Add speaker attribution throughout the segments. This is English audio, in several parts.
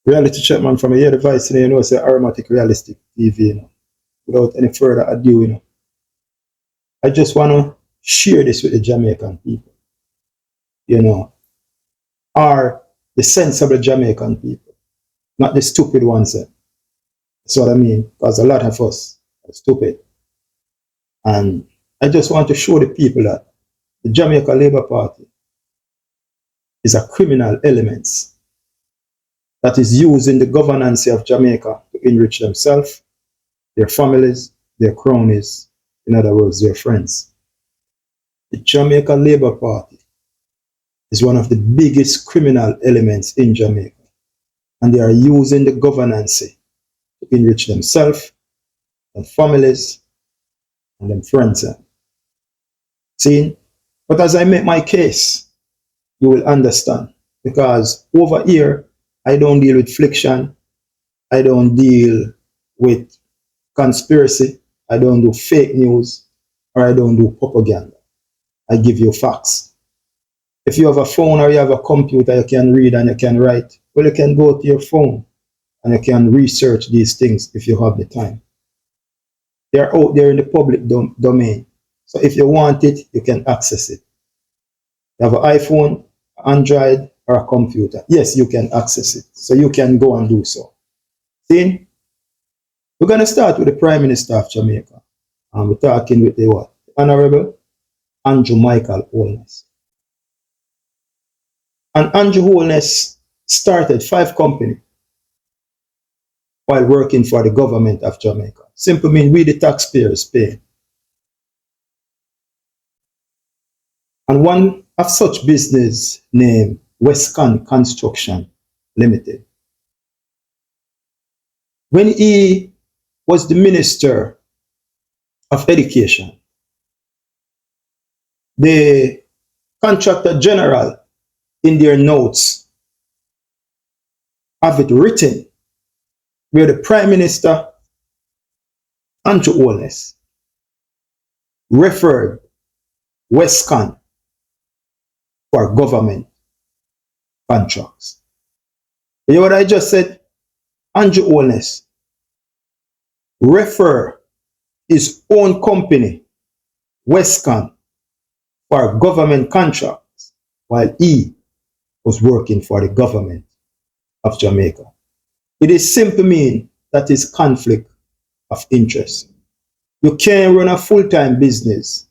Speaker 1: Reality check, man, from a year device, you know, say aromatic realistic TV, you know, without any further ado, you know. I just want to share this with the Jamaican people, you know, are the sensible Jamaican people, not the stupid ones. That's what I mean, because a lot of us are stupid. And I just want to show the people that the Jamaica Labour Party is a criminal element that is using the governance of Jamaica to enrich themselves, their families, their cronies, in other words, their friends. The Jamaica Labour Party is one of the biggest criminal elements in Jamaica, and they are using the governance to enrich themselves, and families, and them friends. See? But as I make my case, you will understand. Because over here, I don't deal with fiction, I don't deal with conspiracy, I don't do fake news, or I don't do propaganda. I give you facts. If you have a phone or you have a computer, you can read and you can write. Well, you can go to your phone and you can research these things if you have the time. They're out there in the public domain. So if you want it, you can access it. You have an iPhone, Android, or a computer. Yes, you can access it. So you can go and do so. See? We're going to start with the Prime Minister of Jamaica. And we're talking with the what? Honorable Andrew Michael Holness. And Andrew Holness started 5 companies while working for the government of Jamaica. Simply mean we the taxpayers pay. And one of such business named Westcon Construction Limited. When he was the Minister of Education, the Contractor General in their notes have it written where the Prime Minister, Andrew Holness, referred Westcon for government contracts. You know what I just said? Andrew Holness refer his own company, Westcon, for government contracts while he was working for the government of Jamaica. It is simply mean that is conflict of interest. You can't run a full-time business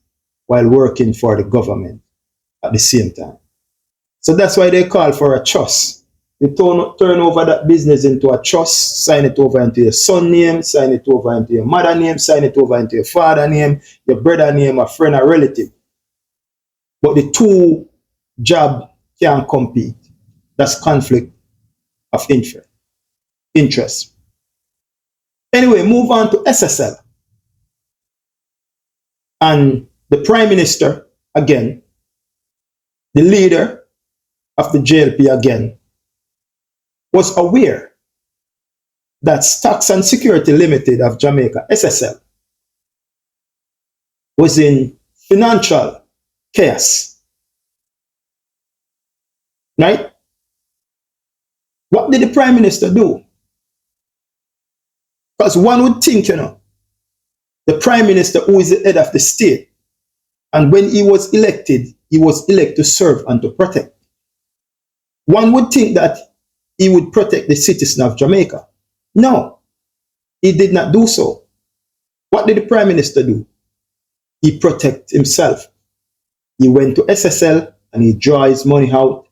Speaker 1: while working for the government at the same time. So that's why they call for a trust. You turn over that business into a trust, sign it over into your son name, sign it over into your mother name, sign it over into your father name, your brother name, a friend, a relative. But the two jobs can't compete. That's conflict of interest. Anyway, move on to SSL. And the Prime Minister, again, the leader of the JLP again, was aware that Stocks and Security Limited of Jamaica, SSL, was in financial chaos. Right? What did the Prime Minister do? Because one would think, you know, the Prime Minister, who is the head of the state, and when he was elected to serve and to protect. One would think that he would protect the citizens of Jamaica. No, he did not do so. What did the Prime Minister do? He protected himself. He went to SSL and he drew his money out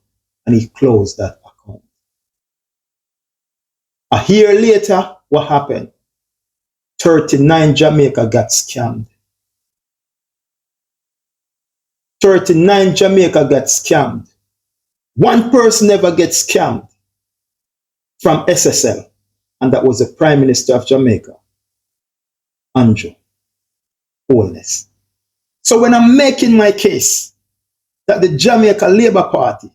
Speaker 1: and he closed that account. A year later, what happened? 39 Jamaica got scammed. 39 Jamaica got scammed. One person never gets scammed from SSL, and that was the Prime Minister of Jamaica, Andrew Holness. So when I'm making my case that the Jamaica Labour Party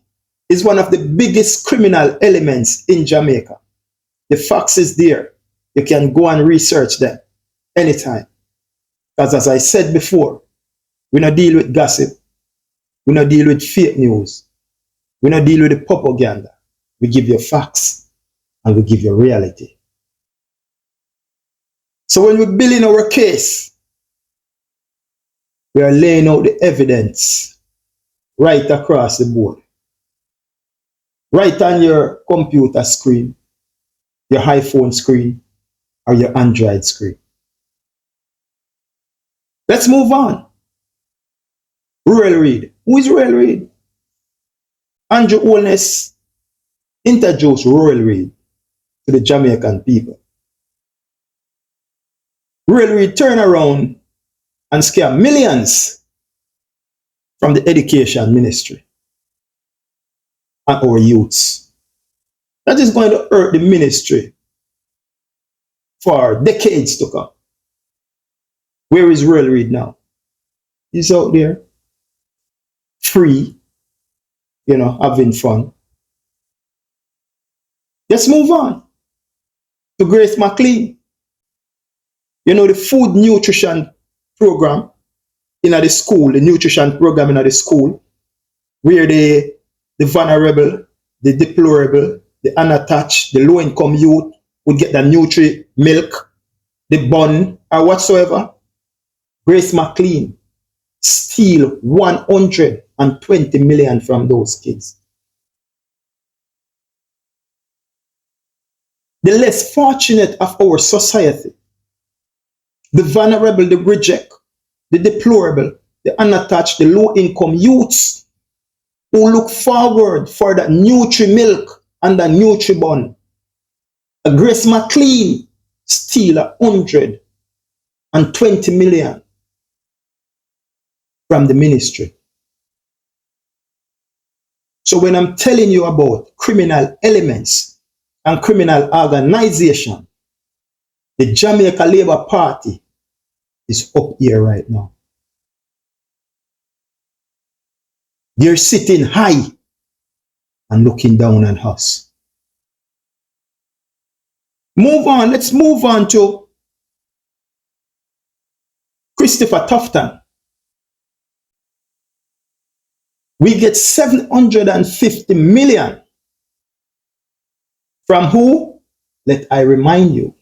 Speaker 1: is one of the biggest criminal elements in Jamaica, the facts is there. You can go and research them anytime. Because as I said before, we don't deal with gossip. We don't deal with fake news. We don't deal with the propaganda. We give you facts and we give you reality. So when we're building our case, we are laying out the evidence right across the board. Right on your computer screen, your iPhone screen, or your Android screen. Let's move on. Royal Reid. Who is Royal Reid? Andrew Holness introduced Royal Reid to the Jamaican people. Royal Reid turned around and scam millions from the education ministry and our youths. That is going to hurt the ministry for decades to come. Where is Royal Reid now? He's out there, free, having fun. Let's move on to Grace McLean. The food nutrition program in the school, the nutrition program in the school, where the vulnerable, the deplorable, the unattached, the low-income youth would get the nutri milk, the bun, or whatsoever. Grace McLean steal 120 million from those kids. The less fortunate of our society, the vulnerable, the reject, the deplorable, the unattached, the low-income youths who look forward for that nutri milk and that nutri bun. Grace McLean steal 120 million from the ministry. So when I'm telling you about criminal elements and criminal organization, the Jamaica Labour Party is up here right now. They're sitting high and looking down on us. Move on. Let's move on to Christopher Tufton. We get 750 million from who? Let I remind you.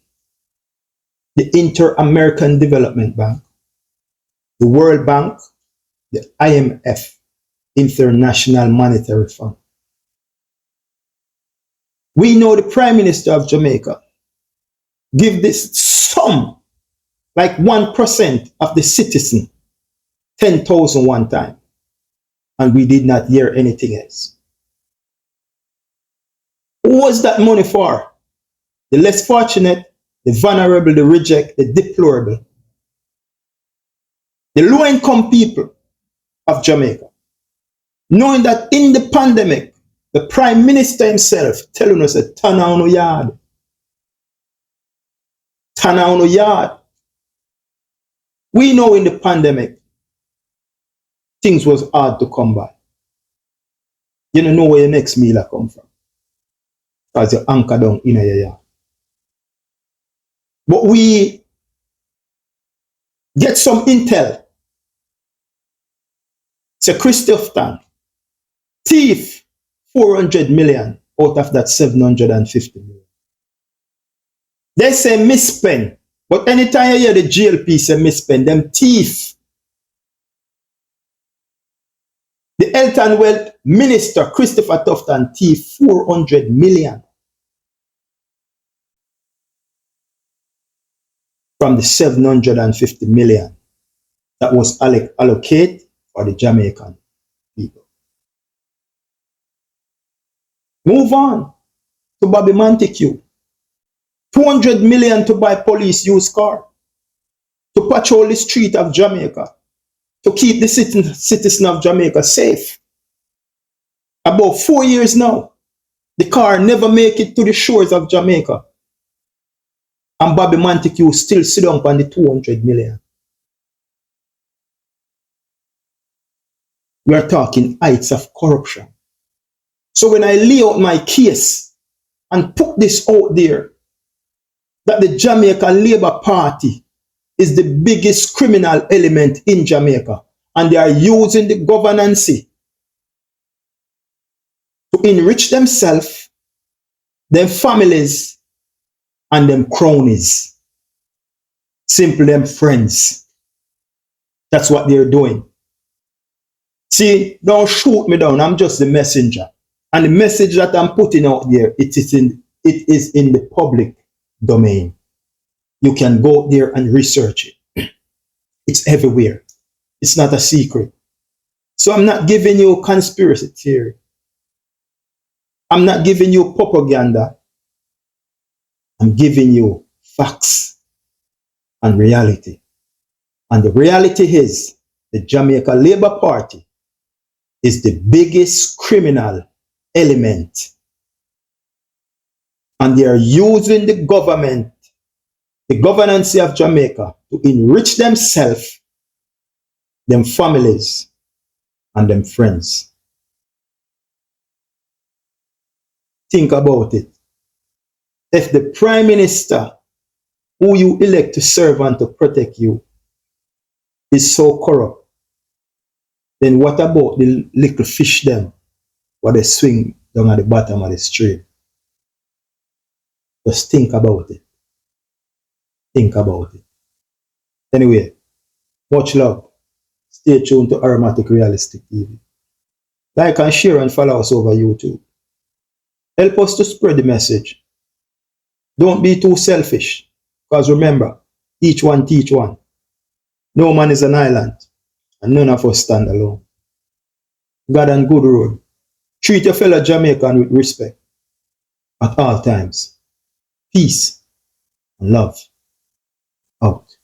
Speaker 1: The Inter-American Development Bank, the World Bank, the IMF, International Monetary Fund. We know the Prime Minister of Jamaica give this sum, like 1% of the citizen, 10,000 one time. And we did not hear anything else. Who was that money for? The less fortunate, the vulnerable, the reject, the deplorable. The low-income people of Jamaica. Knowing that in the pandemic, the Prime Minister himself telling us a turn on our yard. Turn on our yard. We know in the pandemic, things was hard to come by. You don't know where your next meal come from. Because you anchor down in your yard. But we get some intel. Say Christopher thief 400 million out of that 750 million. They say misspend. But anytime you hear the GLP say misspend, them thief. The Health and Wealth Minister, Christopher Tufton, thief 400 million from the 750 million that was allocated for the Jamaican people. Move on to Bobby Montague. 200 million to buy police used car, to patrol the street of Jamaica, to keep the citizen of Jamaica safe. About 4 years now, the car never make it to the shores of Jamaica. And Bobby Montague still sit down on the 200 million. We are talking heights of corruption. So when I lay out my case and put this out there, that the Jamaica Labour Party is the biggest criminal element in Jamaica, and they are using the governance to enrich themselves them families and them cronies. Simple them friends. That's what they're doing. See, don't shoot me down. I'm just the messenger. And the message that I'm putting out there, it is in the public domain. You can go there and research it. It's everywhere. It's not a secret. So I'm not giving you conspiracy theory. I'm not giving you propaganda. I'm giving you facts and reality. And the reality is the Jamaica Labour Party is the biggest criminal element. And they are using the government, the governance of Jamaica, to enrich themselves, them families, and them friends. Think about it. If the Prime Minister who you elect to serve and to protect you is so corrupt, then what about the little fish them what they swing down at the bottom of the stream? Just think about it. Think about it. Anyway, much love. Stay tuned to Aromatic Realistic TV. Like and share and follow us over YouTube. Help us to spread the message. Don't be too selfish. Because remember, each one teach one. No man is an island. And none of us stand alone. God and good road. Treat your fellow Jamaican with respect at all times. Peace and love. Out.